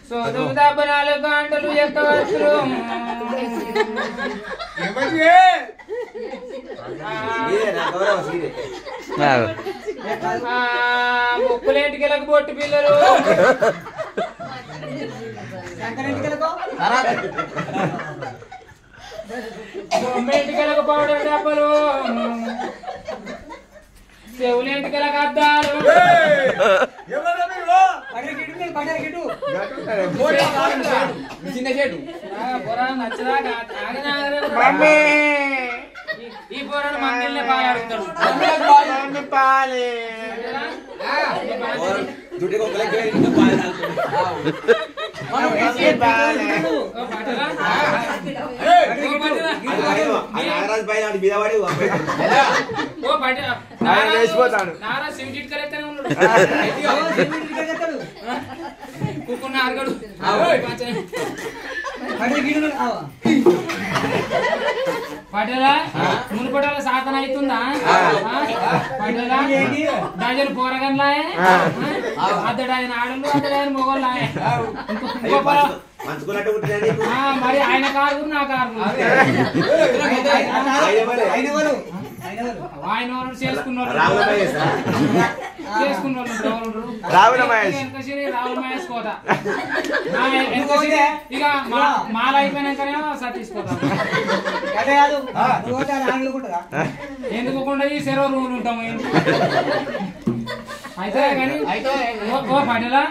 సోదుకు దెబ్బ 4 గంటలు ఎక్కవచ్చు ముక్కులేంటికెళ్ళకు బొట్టు పిల్లలు బొమ్మేంటికెళ్ళకు పౌడర్ డబ్బలు చెవులేంటికెళ్ళకు అద్దాలు ఈ పోరాడు మందిల్నే పాలు అడుగుతాడు నారా శివజిట్కలెక్కనే ఉన్నాడు కుక్కున్న అరగడు పటేలా మునుపటాల సాధన అవుతుందా పటేలా డజన్ పోరగన్లాయే అద్దడాయన ఆడలు అద్దడాయన మొగోళ్ళాయే మరి ఆయన కారు నా కారు ఆయన చేసుకున్న రావుల మహేష్ కోట ఇక మాల అయిపోయినాకనే సతీష్ కోట ఎందుకోకుండా ఈ సెరవు రూములు ఉంటాము అయితే కానీ ఓ పడేలా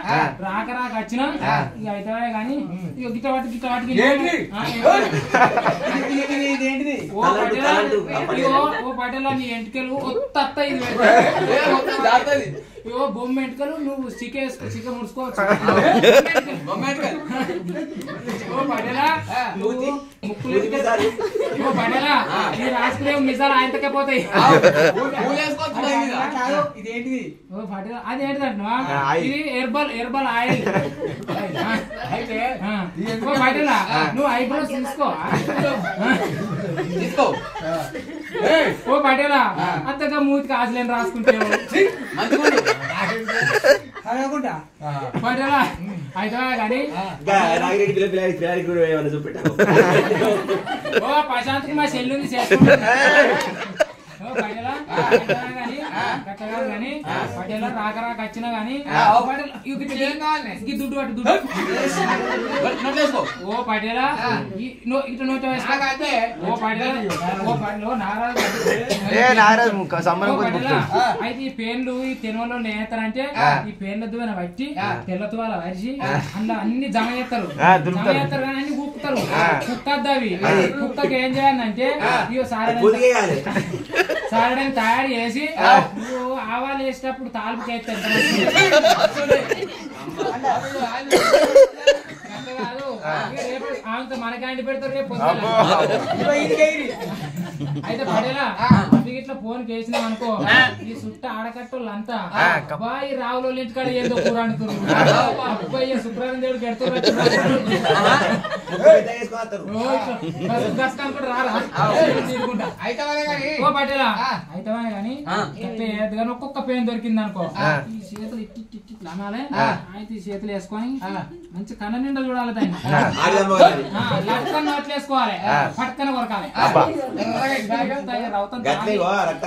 రాక వచ్చినా ఇక అయితే కానీ ఇక గిట్ట వాటికి ఓ పడేలా నీ ఎంటికలు ఒత్త ఇది ఇవో బొమ్మ ఎంటికలు నువ్వు చిక ముడుచుకోవచ్చు ఓ పడేలా నువ్వు ముక్కులు ఓ పడేలా నీ రాసుకునే మిసాలు ఆయనకే పోతాయి ఇదేంటిది అది ఏంటిదంటున్నా ఇది హెర్బల్ ఆయిల్ పడేలా నువ్వు ఐబ్రోస్ తీసుకో ఓ పడేలా అంతగా మూతికి ఆశలేని రాసుకుంటావు పడేలా అయితే కానీ ఓ ప్రశాంత్కి మా చెల్లుంది చేసుకుంటా పడేలా కానీ పడేలా రాక వచ్చినా గానీ దుడ్డు పట్టు దుడ్డు ఓ పడేలా ఇటు నోట ఓ పడేలా అయితే ఈ పేన్లు ఈ తెనువలో నేస్తారంటే ఈ పేన్ల దువ్వెన పట్టి తెల్లతో వాళ్ళ వరిచి అందులో అన్ని జమ చేస్తారు కానీ అన్ని కుక్కుతారు కుక్కద్దు అవి కుక్కకి ఏం చేయాలంటే ఇవి సారడానికి తయారు చేసి నువ్వు ఆవాలు వేసేటప్పుడు తాలుపు చేస్తాను కాదు మనకాంటి పెడతారు రేపు అయితే పడేలా ఇట్లా ఫోన్ కేసినాం అనుకో ఈ చుట్ట ఆడకట్టోళ్ళంతా అబ్బాయి రావులో ఇంటికాడ ఏదో కూర అనుకున్నారు అబ్బాయి శుక్రవారం దేవుడు పెడతారు రారా ఓ పటేలా అయితే కానీ ఒక్కొక్క పెయిన్ దొరికింది అనుకో ఈ చేతులు ఇట్లా అనాలి అయితే ఈ చేతులు వేసుకొని మంచి కన్న నిండా చూడాలి దాన్ని లక్కన నోట్లు వేసుకోవాలి పట్టుకన కొరకాలి రక్త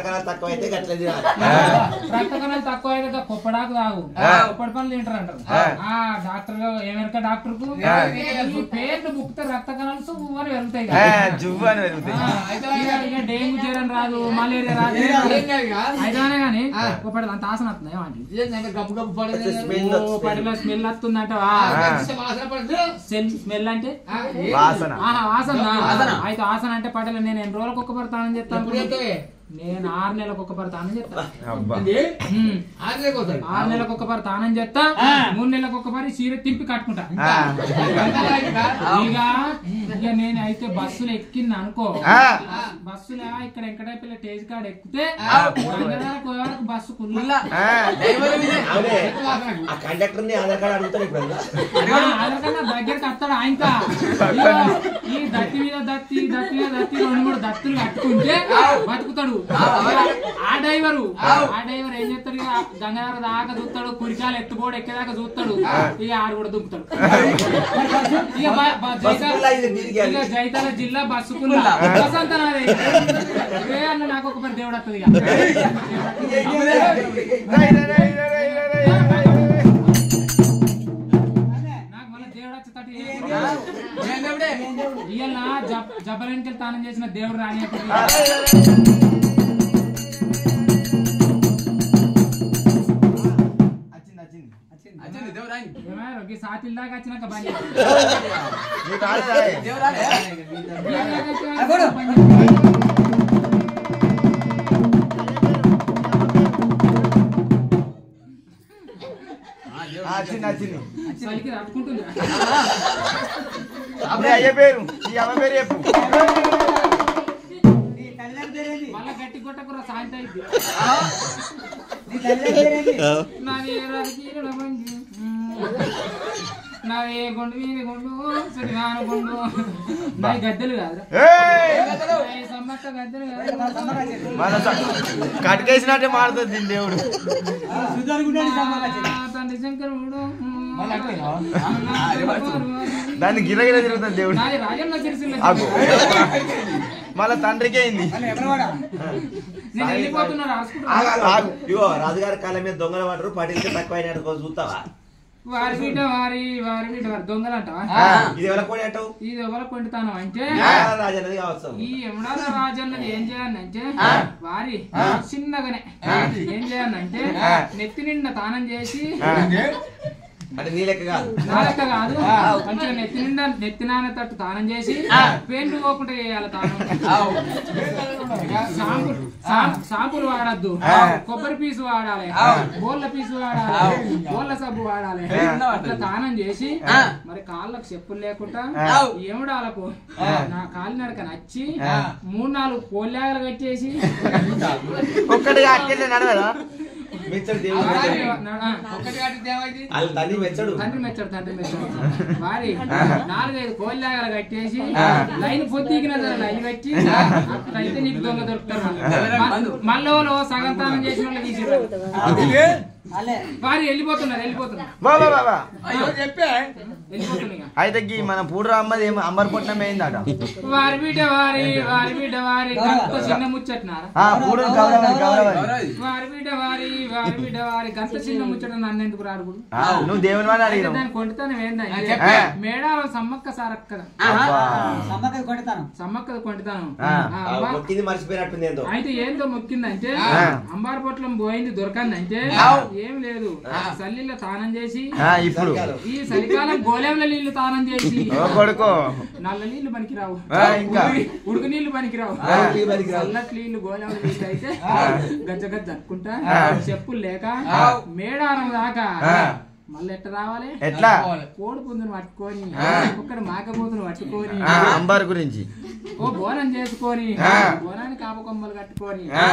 కణాలు తక్కువ అయితే కొప్పడాకు తాగు కొప్పడి పనులు తింటారు అంటారు ఆ డాక్టర్ ఏమెరక డాక్టర్ కు పేర్లు ముక్తే రక్త కణాలు అని వెళ్తాయి డెంగ్యూ జ్వరం రాదు మలేరియా రాదు అయితేనే గానీ కొప్పడి అంత ఆసన వస్తుంది పడిలో స్మెల్ వస్తుందంట స్మెల్ అంటే వాసన అయితే ఆసన అంటే పడలే నేను ఎన్ని రోజులకు ఒక్క పడతానని చెప్తాను నేను 6 నెలలకు ఒక్క పడతానని చెప్తా 6 నెలలకు ఒక్క పడతానని చెప్తా 3 నెలలకు ఒక్క పడి చీర తింపి కట్టుకుంటా ఇక నేను అయితే బస్సులు ఎక్కింది అనుకో బస్సులో ఇక్కడ వెంకటాపల్లి టేజ్ కాడ ఎక్కితే బస్సు ఆధార్ కార్డు దగ్గరికి వస్తాడు ఆయనకా ఈ దత్తి మీద దత్తి 2-3 దత్తులు కట్టుకుంటే బతుకుతాడు ఆ డ్రైవర్ ఏం చేస్తాడు ఇక గంగాధర దాకా చూస్తాడు కురికాలు ఎత్తుబోడు ఎక్కేదాకా చూస్తాడు ఇక ఆడు కూడా దుంకుతాడు ఇక జైతాల జిల్లా బస్సుకుల్లా వసంత నాదే అన్న నాకు ఒక పని దేవుడు వస్తుంది నాకు మళ్ళీ దేవుడు వచ్చేటట్టు ఇవాళ జబ్బలకి తానం చేసిన దేవుడు రాని సాతిల్ దాకా వచ్చినాక బండి రాసుకుంటుంది అయ్యే పేరు ఈ అమ్మ పేరు చెప్పు మళ్ళా గట్టి కొట్టకురా సాయంత్రం అయింది నావే గుండు వీరి గుండు సుడివాన గుండు నాయి గద్దెలు కాదు సమ్మక్క గద్దెలు కాదు కట్కేసినట్టే మారుతుంది దేవుడు తండ్రి శంకరుడు దాన్ని గిరగిర తిరుగుతుంది దేవుడు నాది రాజన్న సిరిసిల్ల మళ్ళా తండ్రికి అయింది నేను వెళ్ళిపోతున్నా రాసుకుంటా ఇగో రాజుగారి కాలం మీద దొంగల వాటరు పడితే తక్కువ అయినట్టు చూస్తావా వారి బిడ్డ వారి దొంగలు అంటావా ఇది ఎవరికి కొని అంటావు ఇది ఎవరు కొంటాను అంటే రాజన్నది కావచ్చు ఈ యమునాథ రాజన్నది ఏం చేయాలంటే వారి చిన్నగానే ఏం చేయాలంటే నెత్తి నిండా తానం చేసి అంటే నీ లెక్క కాదు నా లెక్క కాదు మంచిగా నెత్తి నిండా నెత్తి నాన్న తట్టు తానం చేసి పెయింట్ పోకుండా చేయాలి తానం షాంపులు వాడద్దు కొబ్బరి పీసు వాడాలి బోళ్ళ పీసు వాడాలి బోళ్ళ సబ్బు వాడాలి అట్లా తానం చేసి మరి కాళ్ళకు చెప్పులు లేకుండా ఏమిడాలకు నా కాలి నడక నచ్చి 3-4 పోల్యాగలు కట్టేసి ఒక్కటి నడవదా తండ్రి మెచ్చడు వారి 4-5 కోళ్ళాగలు కట్టేసి లైన్ పొద్దుకిన లైన్ కట్టి అయితే నీకు దొంగ దొరుకుతారు మళ్ళీ సగం తానం చేసిన వాళ్ళు తీసి వారి వెళ్ళిపోతున్నారు అయితే మన పూడ్రా అమ్మది ఏమో అంబర్పట్నం అయిందట వారి బిడ్డ వారి గంత చిన్న ముచ్చట్నారా వారి బిడ్డ వారి గంత చిన్న ముచ్చట నన్ను ఎందుకు రాడు నువ్వు దేవుని వాడు అడిగిన దాన్ని కొంటాను ఏందంటే మేడారం సమ్మక్క సారక్క సమ్మక్కది కొంటాను మర్చిపోయినట్టుంది అయితే ఏందో మొక్కిందంటే అంబార్పట్నం పోయింది దొరకందంటే ఏం లేదు చల్లిలో తానం చేసి ఇప్పుడు ఈ చలికాలం గోళంల నీళ్లు తానం చేసి నల్ల నీళ్లు పనికిరావు ఉడుకు నీళ్లు పనికిరావు చల్లటి నీళ్లు గోళంల నీళ్ళు అయితే గజ్జ గజ్జ అనుకుంటా చెప్పులు లేక మేడారం దాకా మళ్ళీ ఎట్లా రావాలి ఎట్లా కోడి పుంజును పట్టుకొని ఒక్కడు మాకపోతును పట్టుకొని అంబార్ గురించి ఓ బోనం చేసుకొని బోనానికి ఆపకొమ్మలు కట్టుకొని